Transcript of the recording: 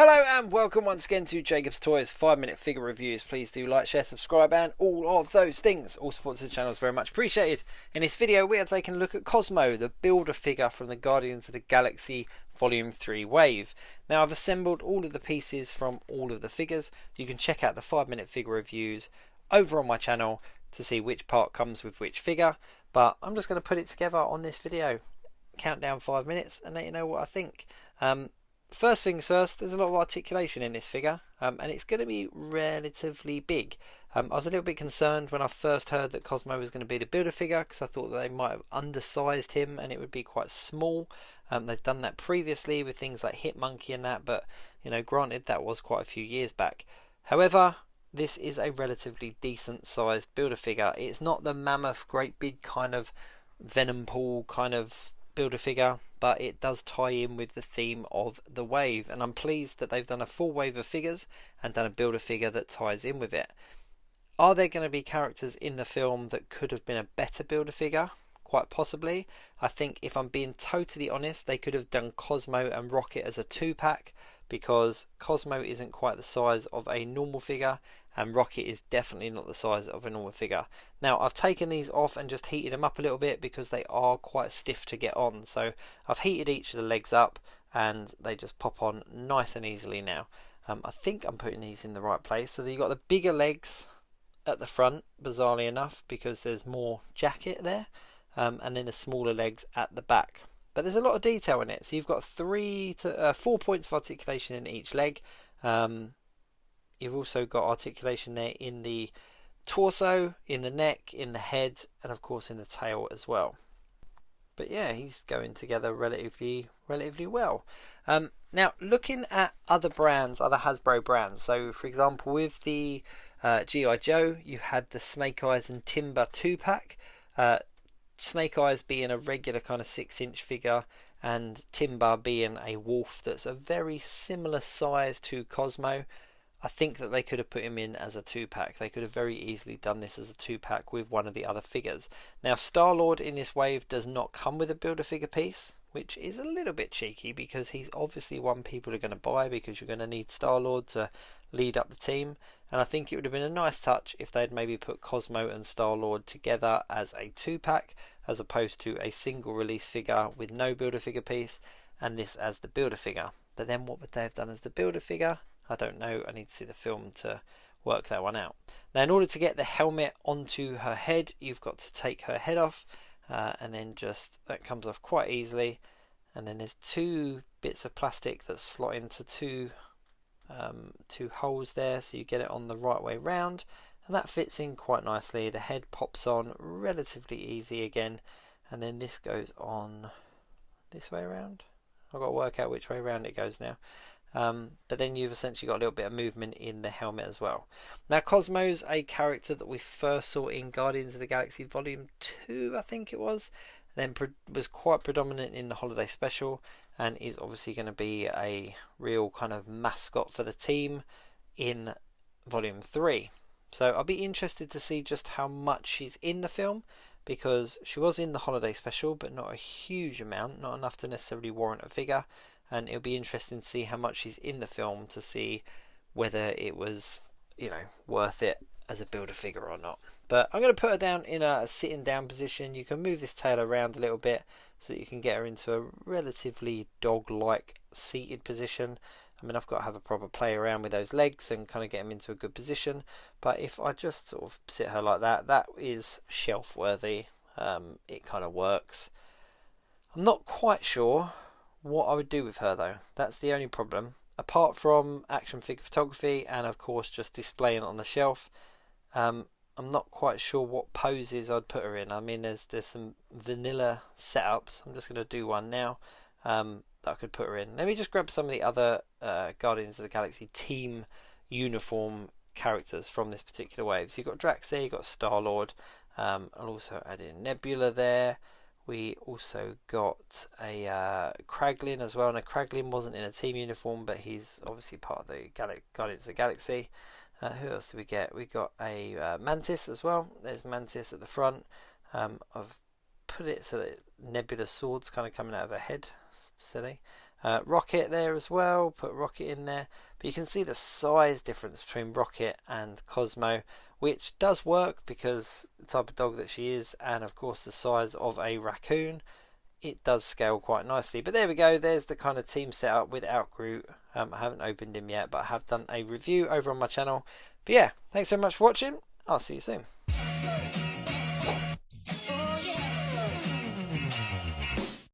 Hello and welcome once again to Jacob's Toys 5-minute figure reviews. Please do like, share, subscribe and all of those things. All support to the channel is very much appreciated. In this video we are taking a look at COSMO, the builder figure from the Guardians of the Galaxy Volume 3 wave. Now I've assembled all of the pieces from all of the figures. You can check out the 5-minute figure reviews over on my channel to see which part comes with which figure. But I'm just going to put it together on this video. Count down 5 minutes and let you know what I think. First things first, there's a lot of articulation in this figure, and it's going to be relatively big. I was a little bit concerned when I first heard that COSMO was going to be the builder figure because I thought that they might have undersized him and it would be quite small. They've done that previously with things like Hitmonkey and that, but you know, granted that was quite a few years back. However, this is a relatively decent sized builder figure. It's not the mammoth, great big kind of Venom Pool kind of builder figure, but it does tie in with the theme of the wave, and I'm pleased that they've done a full wave of figures and done a builder figure that ties in with it. Are there going to be characters in the film that could have been a better builder figure? Quite possibly. I think if I'm being totally honest, they could have done COSMO and Rocket as a 2-pack, because COSMO isn't quite the size of a normal figure and Rocket is definitely not the size of a normal figure. Now I've taken these off and just heated them up a little bit because they are quite stiff to get on. So I've heated each of the legs up and they just pop on nice and easily now. I think I'm putting these in the right place. So you've got the bigger legs at the front, bizarrely enough, because there's more jacket there, and then the smaller legs at the back. But there's a lot of detail in it. So you've got 4 points of articulation in each leg. You've also got articulation there in the torso, in the neck, in the head, and of course in the tail as well. But yeah, he's going together relatively well. Now looking at other brands, other Hasbro brands. So for example, with the G.I. Joe, you had the Snake Eyes and Timber 2-pack. Snake Eyes being a regular kind of 6-inch figure, and Timber being a wolf that's a very similar size to COSMO. I think that they could have put him in as a 2-pack. They could have very easily done this as a 2-pack with one of the other figures. Now Star-Lord in this wave does not come with a builder figure piece, which is a little bit cheeky because he's obviously one people are going to buy because you're going to need Star-Lord to lead up the team. And I think it would have been a nice touch if they'd maybe put COSMO and Star-Lord together as a 2-pack as opposed to a single release figure with no builder figure piece and this as the builder figure. But then what would they have done as the builder figure? I don't know. I need to see the film to work that one out. Now in order to get the helmet onto her head, you've got to take her head off, and then just that comes off quite easily. And then there's 2 bits of plastic that slot into two holes there, so you get it on the right way round, and that fits in quite nicely. The head pops on relatively easy again, and then this goes on this way around. I've got to work out which way around it goes now. But then you've essentially got a little bit of movement in the helmet as well. Now COSMO's a character that we first saw in Guardians of the Galaxy Volume 2, I think it was, then was quite predominant in the holiday special, and is obviously going to be a real kind of mascot for the team in Volume 3. So I'll be interested to see just how much she's in the film, because she was in the holiday special but not a huge amount, not enough to necessarily warrant a figure. And it'll be interesting to see how much she's in the film to see whether it was, you know, worth it as a builder figure or not. But I'm going to put her down in a sitting down position. You can move this tail around a little bit so that you can get her into a relatively dog-like seated position. I mean, I've got to have a proper play around with those legs and kind of get them into a good position. But if I just sort of sit her like that, that is shelf worthy. It kind of works. I'm not quite sure what I would do with her though. That's the only problem. Apart from action figure photography and of course just displaying it on the shelf, I'm not quite sure what poses I'd put her in. I mean, there's some vanilla setups. I'm just going to do one now that I could put her in. Let me just grab some of the other Guardians of the Galaxy team uniform characters from this particular wave. So you've got Drax there, you've got Star-Lord. I'll also add in Nebula there. We also got a Kraglin as well. Now Kraglin wasn't in a team uniform, but he's obviously part of the Guardians of the Galaxy. Who else did we get? We got a Mantis as well. There's Mantis at the front. I've put it so that Nebula's sword's kind of coming out of her head. Silly. Rocket there as well, put Rocket in there, but you can see the size difference between Rocket and Cosmo, which does work because the type of dog that she is, and of course the size of a raccoon, it does scale quite nicely. But there we go, there's the kind of team setup without Groot. I haven't opened him yet, but I have done a review over on my channel. But yeah, thanks so much for watching, I'll see you soon.